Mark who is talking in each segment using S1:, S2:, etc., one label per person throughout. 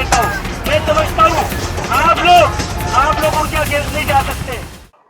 S1: लेता हूँ। मैं समझता हूँ आप लोगों के अगेंस्ट नहीं जा सकते।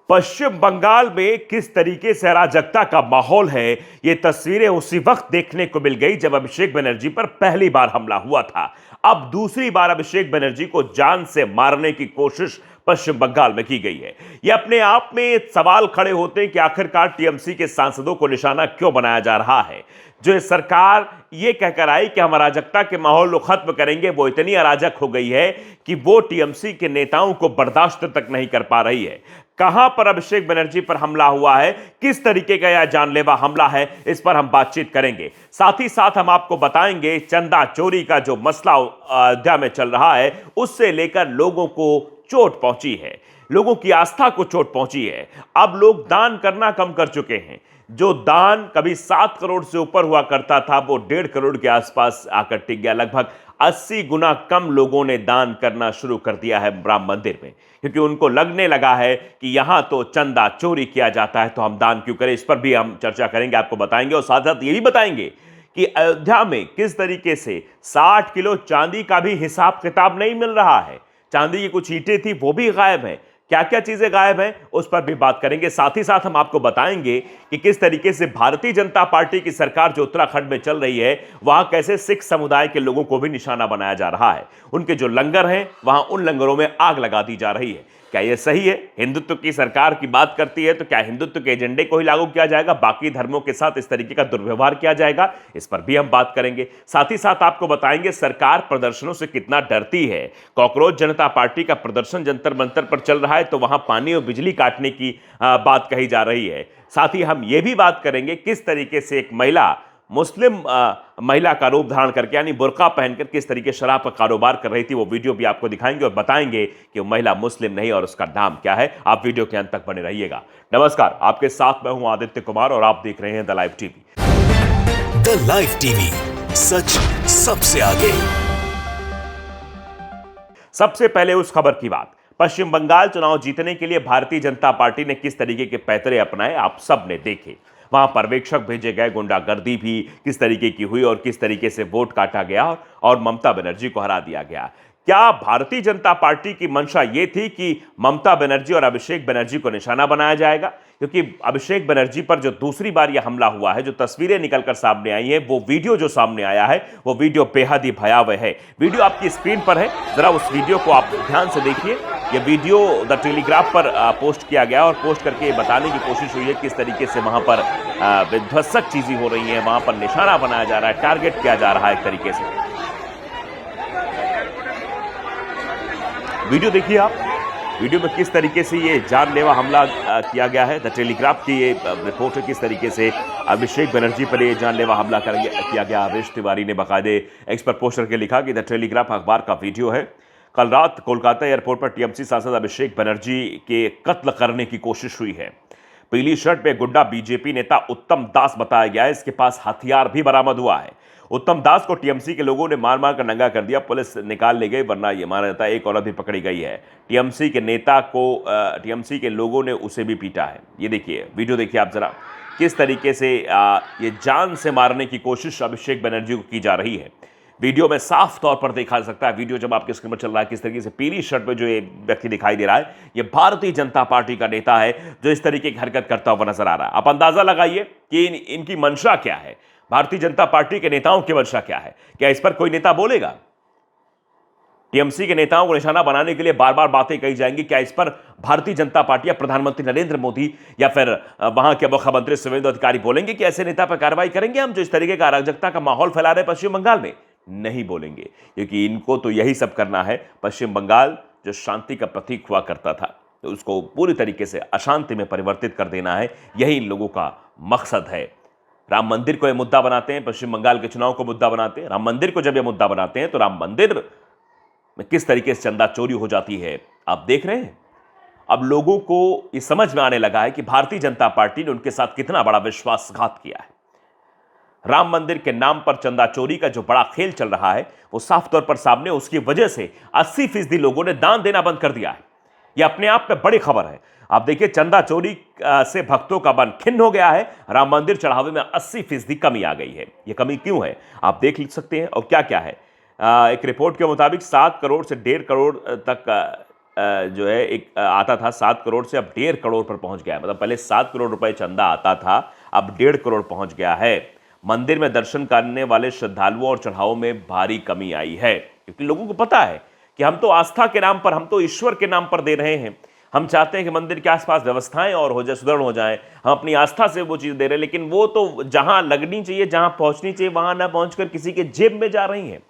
S2: पश्चिम बंगाल में किस तरीके से अराजकता का माहौल है, ये तस्वीरें उसी वक्त देखने को मिल गई जब अभिषेक बनर्जी पर पहली बार हमला हुआ था। अब दूसरी बार अभिषेक बनर्जी को जान से मारने की कोशिश पश्चिम बंगाल में की गई है। यह अपने आप में सवाल खड़े होते हैं कि आखिरकार टीएमसी के सांसदों को निशाना क्यों बनाया जा रहा है। जो सरकार ये कहकर आई कि हम अराजकता के माहौल को खत्म करेंगे, वो इतनी अराजक हो गई है कि वो टीएमसी के नेताओं को बर्दाश्त तक नहीं कर पा रही है। कहां पर अभिषेक बनर्जी पर हमला हुआ है, किस तरीके का यह जानलेवा हमला है, इस पर हम बातचीत करेंगे। साथ ही साथ हम आपको बताएंगे चंदा चोरी का जो मसला अयोध्या में चल रहा है, उससे लेकर लोगों को चोट पहुंची है, लोगों की आस्था को चोट पहुंची है। अब लोग दान करना कम कर चुके हैं। जो दान कभी 7 करोड़ से ऊपर हुआ करता था, वो 1.5 करोड़ के आसपास आकर टिक गया। लगभग 80 गुना कम लोगों ने दान करना शुरू कर दिया है राम मंदिर में, क्योंकि उनको लगने लगा है कि यहां तो चंदा चोरी किया जाता है, तो हम दान क्यों करें। इस पर भी हम चर्चा करेंगे, आपको बताएंगे। और साथ साथ ये भी बताएंगे कि अयोध्या में किस तरीके से 60 किलो चांदी का भी हिसाब किताब नहीं मिल रहा है। चांदी की कुछ ईंटें थी, वो भी गायब हैं। क्या क्या चीजें गायब हैं, उस पर भी बात करेंगे। साथ ही साथ हम आपको बताएंगे कि किस तरीके से भारतीय जनता पार्टी की सरकार जो उत्तराखंड में चल रही है, वहां कैसे सिख समुदाय के लोगों को भी निशाना बनाया जा रहा है। उनके जो लंगर हैं, वहां उन लंगरों में आग लगा दी जा रही है। क्या यह सही है? हिंदुत्व की सरकार की बात करती है, तो क्या हिंदुत्व के एजेंडे को ही लागू किया जाएगा, बाकी धर्मों के साथ इस तरीके का दुर्व्यवहार किया जाएगा? इस पर भी हम बात करेंगे। साथ ही साथ आपको बताएंगे सरकार प्रदर्शनों से कितना डरती है। कॉकरोच जनता पार्टी का प्रदर्शन जंतर मंतर पर चल रहा है, तो वहां पानी और बिजली काटने की बात कही जा रही है। साथ ही हम ये भी बात करेंगे किस तरीके से एक महिला मुस्लिम महिला का रूप धारण करके, यानी बुर्का पहनकर किस तरीके शराब का कारोबार कर रही थी, वो वीडियो भी आपको दिखाएंगे और बताएंगे कि वो महिला मुस्लिम नहीं और उसका नाम क्या है। आप वीडियो के अंत तक बने रहिएगा। नमस्कार, आपके साथ मैं हूं आदित्य कुमार और आप देख रहे हैं the live TV.
S3: The live TV, सच सबसे आगे।
S2: सबसे पहले उस खबर की बात। पश्चिम बंगाल चुनाव जीतने के लिए भारतीय जनता पार्टी ने किस तरीके के पैतरे अपनाए, आप सब ने देखे। वहां पर्यवेक्षक भेजे गए, गुंडागर्दी भी किस तरीके की हुई और किस तरीके से वोट काटा गया और ममता बनर्जी को हरा दिया गया। क्या भारतीय जनता पार्टी की मंशा यह थी कि ममता बनर्जी और अभिषेक बनर्जी को निशाना बनाया जाएगा? क्योंकि अभिषेक बनर्जी पर जो दूसरी बार यह हमला हुआ है, जो तस्वीरें निकलकर सामने आई हैं, वो वीडियो जो सामने आया है, वो वीडियो बेहद ही भयावह है। वीडियो आपकी स्क्रीन पर है, जरा उस वीडियो को आप ध्यान से देखिए। यह वीडियो द टेलीग्राफ पर पोस्ट किया गया और पोस्ट करके ये बताने की कोशिश हुई है किस तरीके से वहां पर विध्वंसक चीजें हो रही हैं, वहां पर निशाना बनाया जा रहा है, टारगेट किया जा रहा है एक तरीके से। वीडियो देखिए आप। वीडियो में किस तरीके से ये जानलेवा हमला किया गया है। द टेलीग्राफ की ये रिपोर्ट है किस तरीके से अभिषेक बनर्जी पर ये जानलेवा हमला किया गया। आवेश तिवारी ने बाकायदे एक्स पर पोस्ट करके लिखा कि द टेलीग्राफ अखबार का वीडियो है। कल रात कोलकाता एयरपोर्ट पर टीएमसी सांसद अभिषेक बनर्जी के कत्ल करने की कोशिश हुई है। पीली शर्ट में गुंडा बीजेपी नेता उत्तम दास बताया गया है, इसके पास हथियार भी बरामद हुआ है। उत्तम दास को टीएमसी के लोगों ने मार मार कर नंगा कर दिया, पुलिस निकाल ले गई, वरना यह माना जाता है एक औरत भी पकड़ी गई है। टीएमसी के नेता को टीएमसी के लोगों ने उसे भी पीटा है। ये देखिए वीडियो, देखिए आप जरा किस तरीके से ये जान से मारने की कोशिश अभिषेक बनर्जी को की जा रही है। वीडियो में साफ तौर पर देखा जा सकता है, वीडियो जब आपके स्क्रीन पर चल रहा है, किस तरीके से पीली शर्ट में जो ये व्यक्ति दिखाई दे रहा है, ये भारतीय जनता पार्टी का नेता है जो इस तरीके की हरकत करता हुआ नजर आ रहा है। आप अंदाजा लगाइए कि इनकी मंशा क्या है, भारतीय जनता पार्टी के नेताओं की मंशा क्या है। क्या इस पर कोई नेता बोलेगा? टीएमसी के नेताओं को निशाना बनाने के लिए बार बार बातें कही जाएंगी। क्या इस पर भारतीय जनता पार्टी या प्रधानमंत्री नरेंद्र मोदी या फिर वहां के मुख्यमंत्री सुवेंदु अधिकारी बोलेंगे कि ऐसे नेता पर कार्रवाई करेंगे हम जो इस तरीके का अराजकता का माहौल फैला रहे पश्चिम बंगाल में? नहीं बोलेंगे, क्योंकि इनको तो यही सब करना है। पश्चिम बंगाल जो शांति का प्रतीक हुआ करता था, तो उसको पूरी तरीके से अशांति में परिवर्तित कर देना है, यही इन लोगों का मकसद है। राम मंदिर को यह मुद्दा बनाते हैं, पश्चिम बंगाल के चुनाव को मुद्दा बनाते हैं। राम मंदिर को जब यह मुद्दा बनाते हैं, तो राम मंदिर में किस तरीके से चंदा चोरी हो जाती है आप देख रहे हैं। अब लोगों को यह समझ में आने लगा है कि भारतीय जनता पार्टी ने उनके साथ कितना बड़ा विश्वासघात किया है। राम मंदिर के नाम पर चंदा चोरी का जो बड़ा खेल चल रहा है, वो साफ तौर पर सामने, उसकी वजह से 80% लोगों ने दान देना बंद कर दिया है। यह अपने आप में बड़ी खबर है। आप देखिए, चंदा चोरी से भक्तों का मन खिन्न हो गया है। राम मंदिर चढ़ावे में 80% कमी आ गई है। यह कमी क्यों है आप देख सकते हैं। और क्या क्या है, एक रिपोर्ट के मुताबिक 7 करोड़ से 1.5 करोड़ तक जो है एक आता था, 7 करोड़ से अब 1.5 करोड़ पर पहुंच गया है। मतलब पहले 7 करोड़ रुपए चंदा आता था, अब 1.5 करोड़ पहुंच गया है। मंदिर में दर्शन करने वाले श्रद्धालुओं और चढ़ावों में भारी कमी आई है, क्योंकि लोगों को पता है कि हम तो आस्था के नाम पर, हम तो ईश्वर के नाम पर दे रहे हैं। हम चाहते हैं कि मंदिर के आसपास व्यवस्थाएं और हो जाए, सुदृढ़ हो जाए। हम अपनी आस्था से वो चीज़ दे रहे हैं, लेकिन वो तो जहां लगनी चाहिए, जहां पहुंचनी चाहिए, वहां ना पहुंचकर किसी के जेब में जा रही हैं,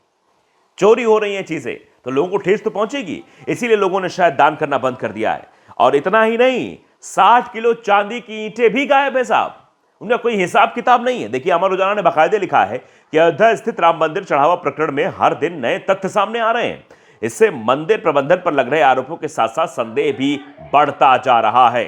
S2: चोरी हो रही हैं चीजें, तो लोगों को ठेस तो पहुंचेगी। इसीलिए लोगों ने शायद दान करना बंद कर दिया है। और इतना ही नहीं, 60 किलो चांदी की ईंटें भी गायब है साहब, उनका कोई हिसाब किताब नहीं है। देखिए, अमर उजाला ने बाकायदे लिखा है कि अयोध्या स्थित राम मंदिर चढ़ावा प्रकरण में हर दिन नए तथ्य सामने आ रहे हैं। इससे मंदिर प्रबंधन पर लग रहे आरोपों के साथ साथ संदेह भी बढ़ता जा रहा है।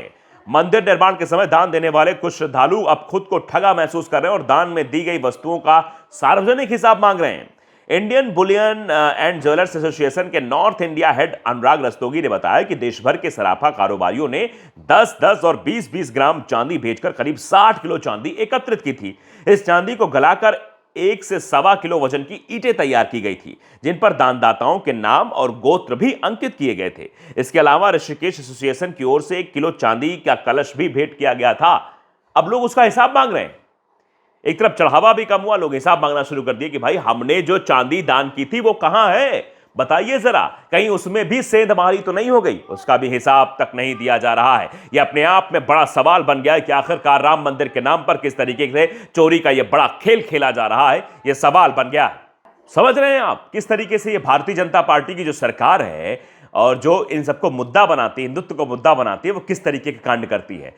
S2: मंदिर निर्माण के समय दान देने वाले कुछ श्रद्धालु अब खुद को ठगा महसूस कर रहे हैं और दान में दी गई वस्तुओं का सार्वजनिक हिसाब मांग रहे हैं। Indian Boolean and jewellers association के नॉर्थ इंडिया हेड अनुराग रस्तोगी ने बताया कि देश भर के सराफा कारोबारियों ने 10-10 और 20-20 ग्राम चांदी बेचकर करीब 60 किलो चांदी एकत्रित की थी। इस चांदी को गलाकर 1 से 1.25 किलो वजन की ईंटें तैयार की गई थी, जिन पर दानदाताओं के नाम और गोत्र भी अंकित किए गए थे। इसके अलावा ऋषिकेश एसोसिएशन की ओर से 1 किलो चांदी का कलश भी भेंट किया गया था। अब लोग उसका हिसाब मांग रहे हैं। एक तरफ चढ़ावा भी कम हुआ, लोग हिसाब मांगना शुरू कर दिए कि भाई हमने जो चांदी दान की थी वो कहां है, बताइए जरा, कहीं उसमें भी सेंधमारी तो नहीं हो गई। उसका भी हिसाब तक नहीं दिया जा रहा है। यह अपने आप में बड़ा सवाल बन गया है कि आखिरकार राम मंदिर के नाम पर किस तरीके से चोरी का यह बड़ा खेल खेला जा रहा है, यह सवाल बन गया है। समझ रहे हैं आप किस तरीके से ये भारतीय जनता पार्टी की जो सरकार है और जो इन सबको मुद्दा बनाती है, हिंदुत्व को मुद्दा बनाती है, वो किस तरीके के कांड करती है।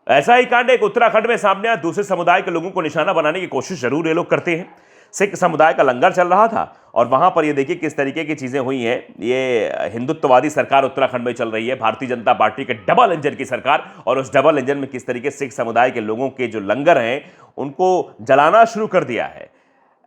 S2: ऐसा ही कांड एक उत्तराखंड में सामने आया। दूसरे समुदाय के लोगों को निशाना बनाने की कोशिश जरूर ये लोग करते हैं। सिख समुदाय का लंगर चल रहा था और वहां पर ये देखिए किस तरीके की चीजें हुई हैं। ये हिंदुत्ववादी सरकार उत्तराखंड में चल रही है, भारतीय जनता पार्टी के डबल इंजन की सरकार, और उस डबल इंजन में किस तरीके सिख समुदाय के लोगों के जो लंगर हैं उनको जलाना शुरू कर दिया है।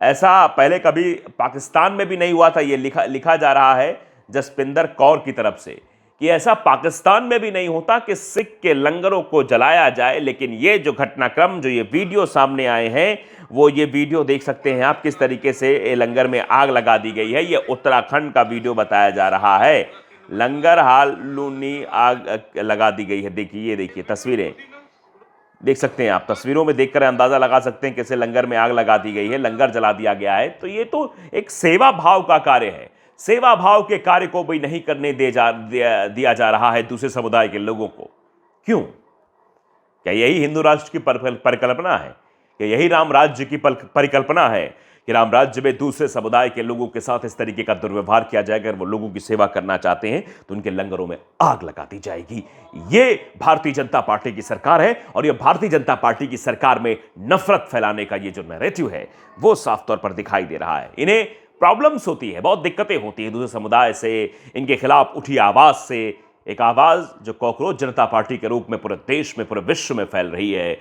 S2: ऐसा पहले कभी पाकिस्तान में भी नहीं हुआ था। ये लिखा जा रहा है जसपिंदर कौर की तरफ से कि ऐसा पाकिस्तान में भी नहीं होता कि सिख के लंगरों को जलाया जाए। लेकिन ये जो घटनाक्रम, जो ये वीडियो सामने आए हैं, वो ये वीडियो देख सकते हैं आप किस तरीके से लंगर में आग लगा दी गई है। ये उत्तराखंड का वीडियो बताया जा रहा है। लंगर हाल लूनी आग लगा दी गई है। देखिए, ये देखिए तस्वीरें देख सकते हैं आप। तस्वीरों में देखकर अंदाजा लगा सकते हैं कैसे लंगर में आग लगा दी गई है, लंगर जला दिया गया है। तो ये तो एक सेवा भाव का कार्य है। सेवा भाव के कार्य को भी नहीं करने दिया जा रहा है दूसरे समुदाय के लोगों को। क्यों? क्या यही हिंदू राष्ट्र की परिकल्पना है? क्या यही राम राज्य की परिकल्पना है कि राम राज्य में दूसरे समुदाय के लोगों के साथ इस तरीके का दुर्व्यवहार किया जाएगा? अगर वो लोगों की सेवा करना चाहते हैं तो उनके लंगरों में आग लगा दी जाएगी। ये भारतीय जनता पार्टी की सरकार है और ये भारतीय जनता पार्टी की सरकार में नफरत फैलाने का ये जो नैरेटिव है वो साफ तौर पर दिखाई दे रहा है। इन्हें प्रॉब्लम्स होती है, बहुत दिक्कतें होती है दूसरे समुदाय से, इनके खिलाफ उठी आवाज से। एक आवाज जो कॉकरोच जनता पार्टी के रूप में पूरे देश में, पूरे विश्व में फैल रही है।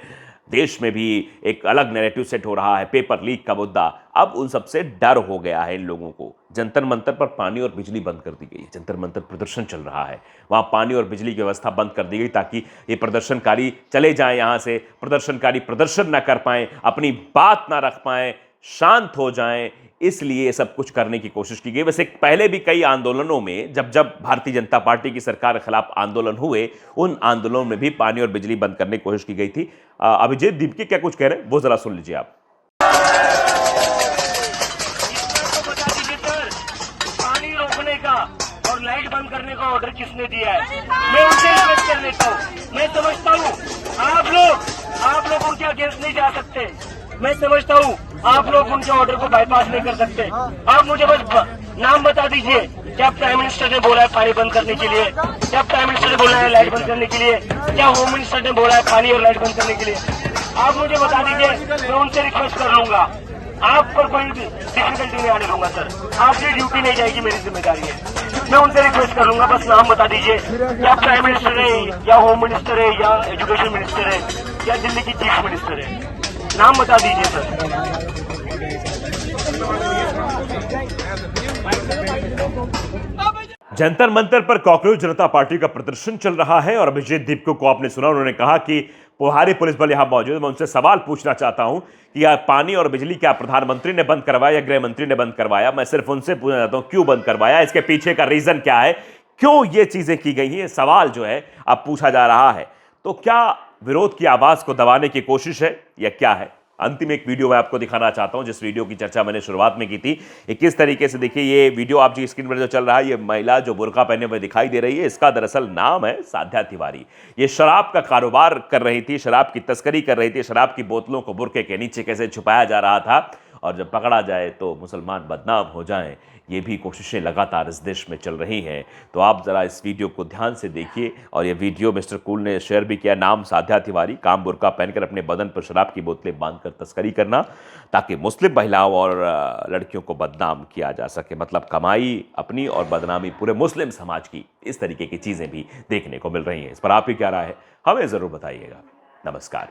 S2: देश में भी एक अलग नैरेटिव सेट हो रहा है, पेपर लीक का मुद्दा। अब उन सबसे डर हो गया है इन लोगों को। जंतर मंतर पर पानी और बिजली बंद कर दी गई है। जंतर मंतर प्रदर्शन चल रहा है, वहां पानी और बिजली की व्यवस्था बंद कर दी गई ताकि ये प्रदर्शनकारी चले जाएं यहां से, प्रदर्शनकारी प्रदर्शन ना कर पाएं, अपनी बात ना रख पाएं, शांत हो जाएं। इसलिए सब कुछ करने की कोशिश की गई। वैसे पहले भी कई आंदोलनों में जब भारतीय जनता पार्टी की सरकार के खिलाफ आंदोलन हुए, उन आंदोलनों में भी पानी और बिजली बंद करने की कोशिश की गई थी। अभिजीत दीपकी क्या कुछ कह रहे हैं वो जरा सुन लीजिए आप।
S1: पानी रोकने का और लाइट बंद करने का ऑर्डर किसने दिया है? मैं उनसे रिक्वेस्ट कर लेता हूँ। मैं समझता हूँ आप लोग उनके अगेंस्ट नहीं जा सकते। मैं समझता हूँ आप लोग उनके ऑर्डर को बाईपास नहीं कर सकते। आप मुझे बस नाम बता दीजिए, क्या प्राइम मिनिस्टर ने बोला है पानी बंद करने के लिए? क्या प्राइम मिनिस्टर ने बोला है लाइट बंद करने के लिए? क्या होम मिनिस्टर ने बोला है पानी और लाइट बंद करने के लिए? आप मुझे बता दीजिए, मैं उनसे रिक्वेस्ट कर लूंगा। आप पर कोई डिफिकल्टी नहीं आने दूंगा सर। आपकी ड्यूटी नहीं जाएगी, मेरी जिम्मेदारी है। मैं उनसे रिक्वेस्ट कर लूंगा, बस नाम बता दीजिए। क्या प्राइम मिनिस्टर है, या होम मिनिस्टर है, या एजुकेशन मिनिस्टर है, या दिल्ली की चीफ मिनिस्टर है? नाम बता दीजिए सर।
S2: जंतर मंतर पर कॉकरोच जनता पार्टी का प्रदर्शन चल रहा है और अभिजीत दीपको को आपने सुना, उन्होंने कहा कि पोहारी पुलिस बल यहां मौजूद है। मैं उनसे सवाल पूछना चाहता हूं कि यह पानी और बिजली क्या प्रधानमंत्री ने बंद करवाया या गृह मंत्री ने बंद करवाया? मैं सिर्फ उनसे पूछना चाहता हूं क्यों बंद करवाया, इसके पीछे का रीजन क्या है, क्यों ये चीजें की गई हैं? ये सवाल जो है अब पूछा जा रहा है। तो क्या विरोध की आवाज को दबाने की कोशिश है या क्या है? अंतिम एक वीडियो मैं आपको दिखाना चाहता हूं, जिस वीडियो की चर्चा मैंने शुरुआत में की थी। ये किस तरीके से, देखिए ये वीडियो आप जी स्क्रीन पर जो चल रहा है, ये महिला जो बुर्का पहने हुए दिखाई दे रही है, इसका दरअसल नाम है साध्या तिवारी। ये शराब का कारोबार कर रही थी, शराब की तस्करी कर रही थी। शराब की बोतलों को बुर्के के नीचे कैसे छुपाया जा रहा था और जब पकड़ा जाए तो मुसलमान बदनाम हो जाएं, ये भी कोशिशें लगातार इस देश में चल रही हैं। तो आप ज़रा इस वीडियो को ध्यान से देखिए। और ये वीडियो मिस्टर कूल ने शेयर भी किया। नाम साध्या तिवारी, काम बुर्का पहनकर अपने बदन पर शराब की बोतलें बांधकर तस्करी करना ताकि मुस्लिम महिलाओं और लड़कियों को बदनाम किया जा सके। मतलब कमाई अपनी और बदनामी पूरे मुस्लिम समाज की। इस तरीके की चीज़ें भी देखने को मिल रही हैं। इस पर आपकी क्या राय है, हमें ज़रूर बताइएगा। नमस्कार।